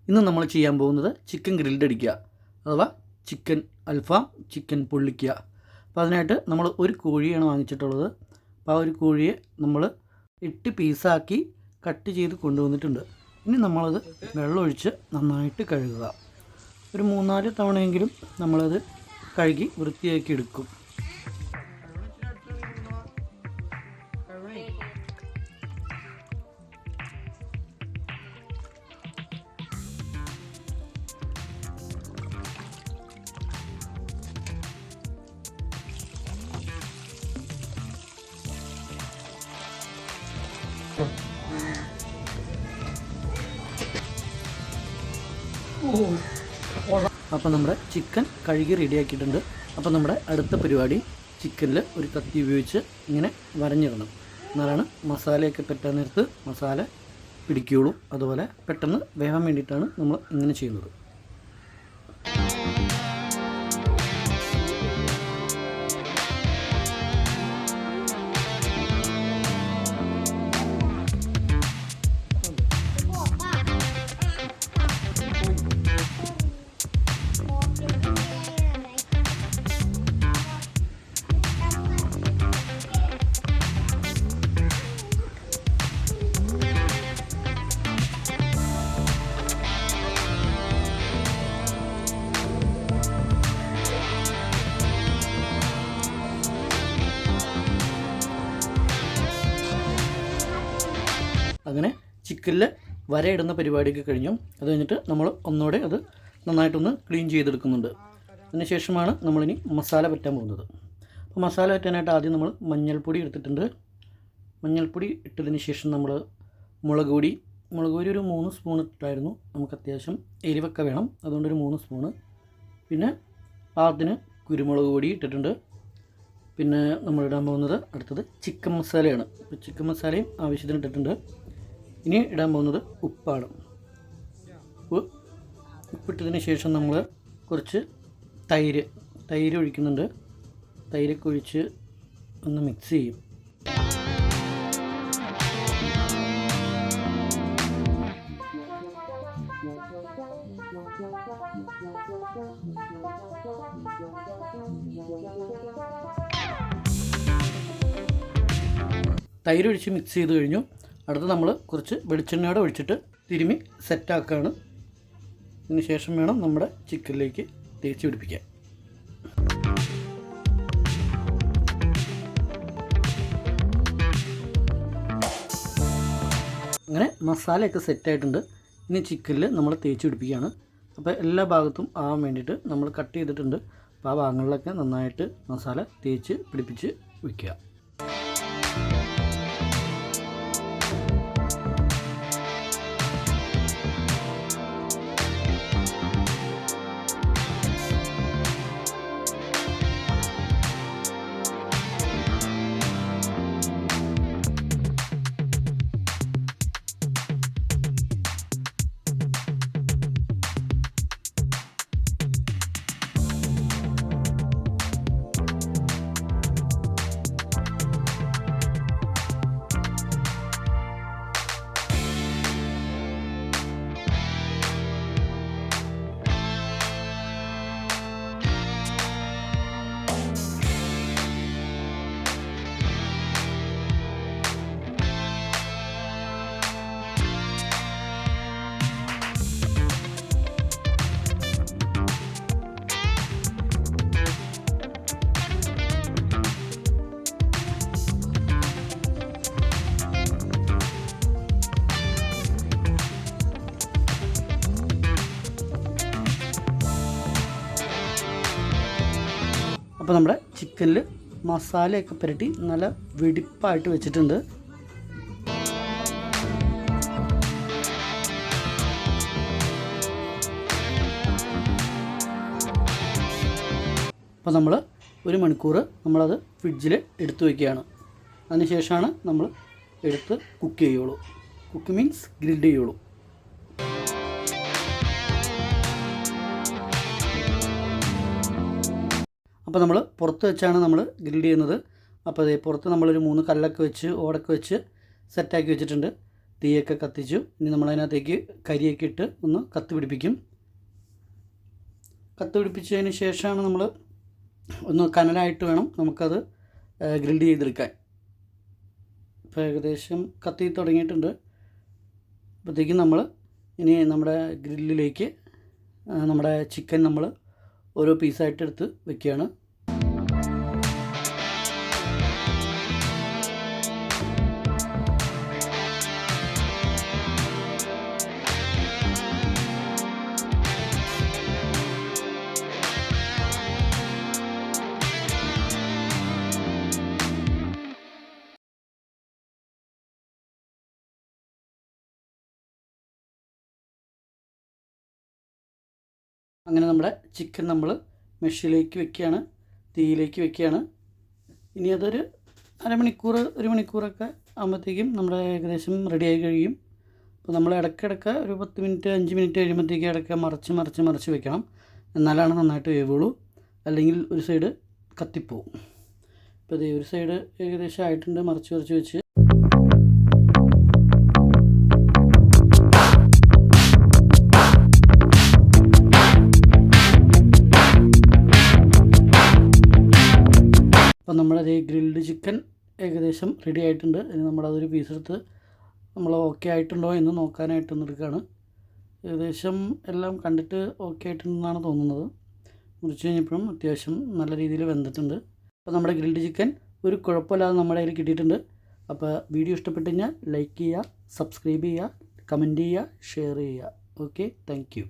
ഇന്ന് നമ്മൾ ചെയ്യാൻ പോകുന്നത് ചിക്കൻ ഗ്രിൽഡ് അടിക്കുക അഥവാ ചിക്കൻ അൽഫാം, ചിക്കൻ പൊള്ളിക്കുക. അപ്പോൾ അതിനായിട്ട് നമ്മൾ ഒരു കോഴിയാണ് വാങ്ങിച്ചിട്ടുള്ളത്. അപ്പോൾ ആ ഒരു കോഴിയെ നമ്മൾ 8 പീസാക്കി കട്ട് ചെയ്ത് കൊണ്ടുവന്നിട്ടുണ്ട്. ഇനി നമ്മളത് വെള്ളമൊഴിച്ച് നന്നായിട്ട് കഴുകുക. ഒരു 3-4 തവണയെങ്കിലും നമ്മളത് കഴുകി വൃത്തിയാക്കി എടുക്കും. അപ്പോൾ നമ്മുടെ ചിക്കൻ കഴുകി റെഡിയാക്കിയിട്ടുണ്ട്. അപ്പോൾ നമ്മുടെ അടുത്ത പരിപാടി ചിക്കനിൽ ഒരു കത്തി ഉപയോഗിച്ച് ഇങ്ങനെ വരഞ്ഞിടണം. എന്നാലാണ് മസാലയൊക്കെ പറ്റാൻ നേരത്ത് മസാല പിടിക്കുകയുള്ളൂ. അതുപോലെ പെട്ടെന്ന് വേവാൻ വേണ്ടിയിട്ടാണ് നമ്മൾ ഇങ്ങനെ ചെയ്യുന്നത്. അങ്ങനെ ചിക്കനിൽ വരയിടുന്ന പരിപാടിയൊക്കെ കഴിഞ്ഞു. അത് കഴിഞ്ഞിട്ട് നമ്മൾ ഒന്നുകൂടെ അത് നന്നായിട്ടൊന്ന് ക്ലീൻ ചെയ്തെടുക്കുന്നുണ്ട്. അതിന് ശേഷമാണ് നമ്മളിനി മസാല പറ്റാൻ പോകുന്നത്. അപ്പോൾ മസാല പറ്റാനായിട്ട് ആദ്യം നമ്മൾ മഞ്ഞൾപ്പൊടി എടുത്തിട്ടുണ്ട്. മഞ്ഞൾപ്പൊടി ഇട്ടതിന് ശേഷം നമ്മൾ മുളക് പൊടി ഒരു 3 സ്പൂൺ ഇട്ടായിരുന്നു. നമുക്ക് അത്യാവശ്യം എരിവൊക്കെ വേണം, അതുകൊണ്ട് ഒരു 3 സ്പൂണ്. പിന്നെ പാകത്തിന് കുരുമുളക് പൊടി ഇട്ടിട്ടുണ്ട്. പിന്നെ നമ്മളിടാൻ പോകുന്നത് അടുത്തത് ചിക്കൻ മസാലയാണ്. അപ്പോൾ ചിക്കൻ മസാലയും ആവശ്യത്തിന് ഇട്ടിട്ടുണ്ട്. ഇനി ഇടാൻ പോകുന്നത് ഉപ്പാണ്. ഉപ്പിട്ടതിന് ശേഷം നമ്മൾ കുറച്ച് തൈര് ഒഴിക്കുന്നുണ്ട്. തൈരൊക്കെ ഒഴിച്ച് ഒന്ന് മിക്സ് ചെയ്യും. തൈരൊഴിച്ച് മിക്സ് ചെയ്ത് കഴിഞ്ഞു. അടുത്ത് നമ്മൾ കുറച്ച് വെളിച്ചെണ്ണയോടെ ഒഴിച്ചിട്ട് തിരുമ്മി സെറ്റാക്കുകയാണ്. ഇതിന് ശേഷം വേണം നമ്മുടെ ചിക്കനിലേക്ക് തേച്ച് പിടിപ്പിക്കാൻ. അങ്ങനെ മസാലയൊക്കെ സെറ്റായിട്ടുണ്ട്. ഇനി ചിക്കനിൽ നമ്മൾ തേച്ച് പിടിപ്പിക്കുകയാണ്. അപ്പോൾ എല്ലാ ഭാഗത്തും ആവാൻ വേണ്ടിയിട്ട് നമ്മൾ കട്ട് ചെയ്തിട്ടുണ്ട്. അപ്പോൾ ആ ഭാഗങ്ങളിലൊക്കെ നന്നായിട്ട് മസാല തേച്ച് പിടിപ്പിച്ച് വയ്ക്കുക. അപ്പോൾ നമ്മുടെ ചിക്കനിൽ മസാലയൊക്കെ പുരട്ടി നല്ല വെടിപ്പായിട്ട് വെച്ചിട്ടുണ്ട്. അപ്പോൾ നമ്മൾ 1 മണിക്കൂർ നമ്മളത് ഫ്രിഡ്ജിൽ എടുത്തു വയ്ക്കുകയാണ്. അതിനുശേഷമാണ് നമ്മൾ എടുത്ത് കുക്ക് ചെയ്യുള്ളൂ. കുക്ക് മീൻസ് ഗ്രിൽഡ് ചെയ്യുള്ളൂ. അപ്പോൾ നമ്മൾ പുറത്ത് വെച്ചാണ് നമ്മൾ ഗ്രിൽ ചെയ്യുന്നത്. അപ്പോൾ അതേ പുറത്ത് നമ്മളൊരു 3 കല്ലൊക്കെ വെച്ച് ഓടൊക്കെ വെച്ച് സെറ്റാക്കി വെച്ചിട്ടുണ്ട്. തീയൊക്കെ കത്തിച്ചു. ഇനി നമ്മളതിനകത്തേക്ക് കരിയൊക്കെ ഇട്ട് ഒന്ന് കത്തി പിടിപ്പിക്കും. കത്തി പിടിപ്പിച്ചതിന് ശേഷമാണ് നമ്മൾ ഒന്ന് കനലായിട്ട് വേണം നമുക്കത് ഗ്രിൽഡ് ചെയ്തെടുക്കാൻ. ഇപ്പോൾ ഏകദേശം കത്തി തുടങ്ങിയിട്ടുണ്ട്. അപ്പോഴത്തേക്കും നമ്മൾ ഇനി നമ്മുടെ ഗ്രില്ലിലേക്ക് നമ്മുടെ ചിക്കൻ നമ്മൾ ഓരോ പീസായിട്ട് എടുത്ത് വെക്കുകയാണ്. അങ്ങനെ നമ്മുടെ ചിക്കൻ നമ്മൾ മെഷിലേക്ക് വെക്കുകയാണ്, തീയിലേക്ക് വെക്കുകയാണ്. ഇനി അതൊരു അരമണിക്കൂർ 1 മണിക്കൂറൊക്കെ ആകുമ്പോഴത്തേക്കും നമ്മുടെ ഏകദേശം റെഡിയായി കഴിയും. അപ്പോൾ നമ്മൾ ഇടയ്ക്കിടയ്ക്ക് ഒരു 10 മിനിറ്റ് 5 മിനിറ്റ് കഴിയുമ്പോഴത്തേക്കും ഇടയ്ക്ക് മറിച്ച് വെക്കണം. എന്നാലാണ് നന്നായിട്ട് വേവുള്ളൂ. അല്ലെങ്കിൽ ഒരു സൈഡ് കത്തിപ്പോവും. ഇപ്പോൾ ഇത് ഒരു സൈഡ് ഏകദേശം ആയിട്ടുണ്ട്. മറിച്ച് വെച്ച് അപ്പോൾ നമ്മളത് ഗ്രിൽഡ് ചിക്കൻ ഏകദേശം റെഡി ആയിട്ടുണ്ട്. ഇനി നമ്മളതൊരു പീസെടുത്ത് നമ്മൾ ഓക്കെ ആയിട്ടുണ്ടോ എന്ന് നോക്കാനായിട്ടൊന്ന് എടുക്കുകയാണ്. ഏകദേശം എല്ലാം കണ്ടിട്ട് ഓക്കെ ആയിട്ടുണ്ടെന്നാണ് തോന്നുന്നത്. മുറിച്ച് കഴിഞ്ഞപ്പോഴും അത്യാവശ്യം നല്ല രീതിയിൽ വെന്തിട്ടുണ്ട്. അപ്പോൾ നമ്മുടെ ഗ്രിൽഡ് ചിക്കൻ ഒരു കുഴപ്പമില്ലാതെ നമ്മുടെ കയ്യിൽ കിട്ടിയിട്ടുണ്ട്. അപ്പോൾ വീഡിയോ ഇഷ്ടപ്പെട്ട് കഴിഞ്ഞാൽ ലൈക്ക് ചെയ്യുക, സബ്സ്ക്രൈബ് ചെയ്യുക, കമൻറ്റ് ചെയ്യുക, ഷെയർ ചെയ്യുക. Okay, thank you.